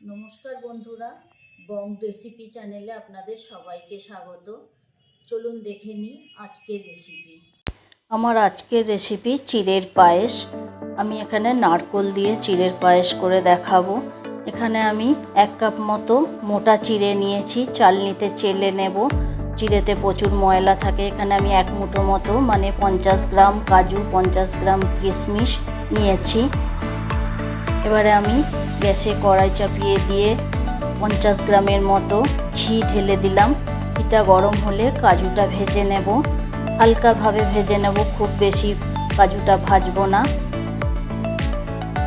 নমস্কার বন্ধুরা, বং রেসিপি চ্যানেলে আপনাদের সবাইকে স্বাগত। চলুন দেখে নিই আজকের রেসিপি। আমার আজকের রেসিপি চিড়ের পায়েস। আমি এখানে নারকেল দিয়ে চিড়ের পায়েস করে দেখাবো। এখানে আমি 1 কাপ মতো মোটা চিড়ে নিয়েছি, চালনিতে চেলে নেব। চিড়েতে প্রচুর ময়লা থাকে। এখানে আমি 1 মুঠো মতো মানে 50 গ্রাম কাজু, 50 গ্রাম কিশমিশ নিয়েছি। এবারে আমি গ্যাসে কড়াই চাপিয়ে দিয়ে 50 গ্রামের মতো ঘি ঢেলে দিলাম। ঘিটা গরম হলে কাজুটা ভেজে নেব, হালকাভাবে ভেজে নেব, খুব বেশি কাজুটা ভাজবো না।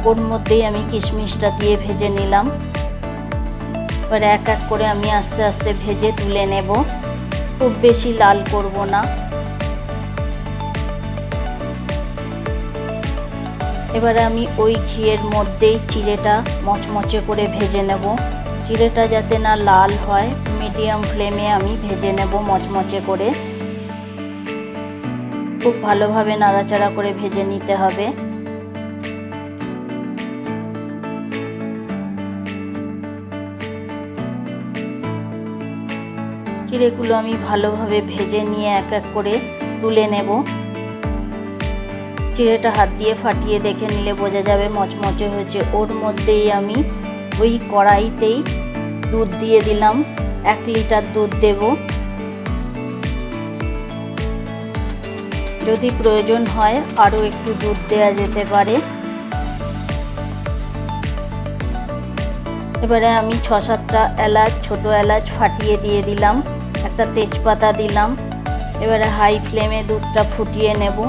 ওর মধ্যেই আমি কিশমিশটা দিয়ে ভেজে নিলাম। এবার এক এক করে আমি আস্তে আস্তে ভেজে তুলে নেব, খুব বেশি লাল করব না। এবারে আমি ওই ঘিয়ের মধ্যেই চিড়েটা মচমচে করে ভেজে নেব। চিড়েটা যাতে না লাল হয়, মিডিয়াম ফ্লেমে আমি ভেজে নেব মচমচে করে। খুব ভালোভাবে নাড়াচাড়া করে ভেজে নিতে হবে। চিড়েগুলো আমি ভালোভাবে ভেজে নিয়ে এক এক করে তুলে নেব। চিড়েটা হাত দিয়ে ফাটিয়ে দেখে নিলে বোঝা যাবে মচমচে হয়েছে। ওর মধ্যেই আমি ওই কড়াইতেই দুধ দিয়ে দিলাম, 1 লিটার দুধ দেব। যদি প্রয়োজন হয় আরও একটু দুধ দেওয়া যেতে পারে। এবারে আমি 6-7টা এলাচ, ছোট এলাচ ফাটিয়ে দিয়ে দিলাম, একটা তেজপাতা দিলাম। এবারে হাই ফ্লেমে দুধটা ফুটিয়ে নেব।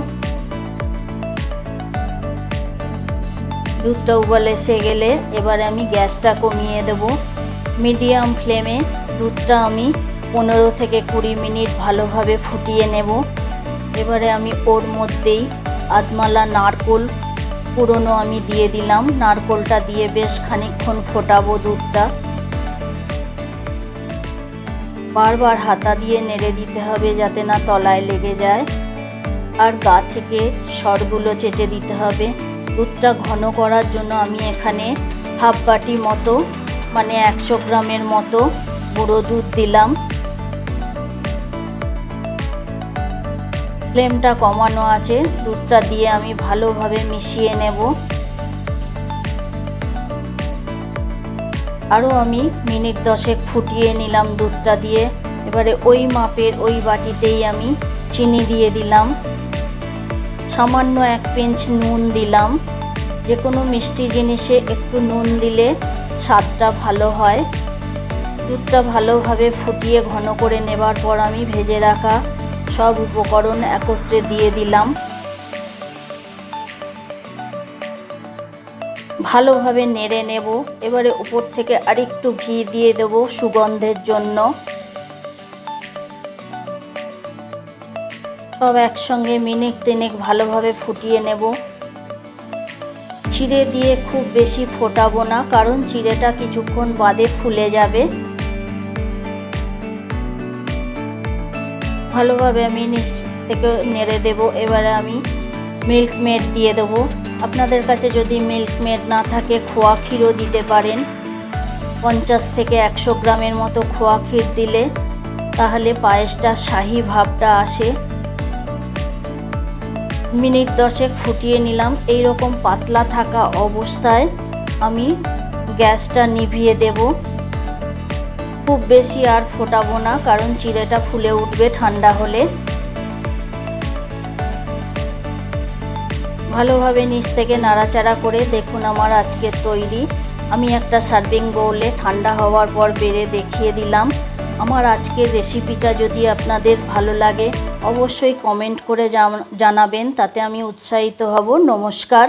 দুধটা উবাল এসে গেলে এবারে আমি গ্যাসটা কমিয়ে দেব। মিডিয়াম ফ্লেমে দুধটা আমি 15 থেকে 20 মিনিট ভালোভাবে ফুটিয়ে নেব। এবারে আমি ওর মধ্যেই আধমালা নারকেল পুরনো আমি দিয়ে দিলাম। নারকেলটা দিয়ে বেশ খানিকক্ষণ ফোটাবো দুধটা। বারবার হাতা দিয়ে নেড়ে দিতে হবে যাতে না তলায় লেগে যায়, আর গা থেকে সরগুলো চেটে দিতে হবে। দুধটা ঘন করার জন্য আমি এখানে হাফ বাটি মতো মানে 100 গ্রামের মতো গুঁড়ো দুধ দিলাম। ফ্লেমটা কমানো আছে। দুধটা দিয়ে আমি ভালোভাবে মিশিয়ে নেব। আরও আমি মিনিট 10 ফুটিয়ে নিলাম দুধটা দিয়ে। এবারে ওই মাপের ওই বাটিতেই আমি চিনি দিয়ে দিলাম, সামান্য 1 পিঞ্চ নুন দিলাম। যে কোনো মিষ্টি জিনিসে একটু নুন দিলে স্বাদটা ভালো হয়। দুধটা ভালোভাবে ফুটিয়ে ঘন করে নেবার পর আমি ভেজে রাখা সব উপকরণ একত্রে দিয়ে দিলাম। ভালোভাবে নেড়ে নেব। এবারে উপর থেকে আরেকটু ঘি দিয়ে দেব সুগন্ধের জন্য। সব একসঙ্গে মিনিট 3 ভালোভাবে ফুটিয়ে নেব। চিড়ে দিয়ে খুব বেশি ফোটাবো না, কারণ চিড়েটা কিছুক্ষণ বাদে ফুলে যাবে। ভালোভাবে আমি নিচ থেকে নেড়ে দেব। এবারে আমি মিল্ক মেড দিয়ে দেবো। আপনাদের কাছে যদি মিল্ক মেড না থাকে খোয়া ক্ষীরও দিতে পারেন। 50 থেকে 100 গ্রামের মতো খোয়া ক্ষীর দিলে তাহলে পায়েসটা শাহি ভাবটা আসে। মিনিট 10 ফুটিয়ে নিলাম। এই রকম পাতলা থাকা অবস্থায় আমি গ্যাসটা নিভিয়ে দেব। খুব বেশি আর ফোটাবো না, কারণ চিড়েটা ফুলে উঠবে ঠান্ডা হলে। ভালোভাবে নিচ থেকে নাড়াচাড়া করে দেখুন আমার আজকে তৈরি। আমি একটা সার্ভিং বোলে ঠান্ডা হওয়ার পর বেড়ে দেখিয়ে দিলাম। আমার আজকের রেসিপিটা যদি আপনাদের ভালো লাগে অবশ্যই কমেন্ট করে জানাবেন, তাতে আমি উৎসাহিত হব। নমস্কার।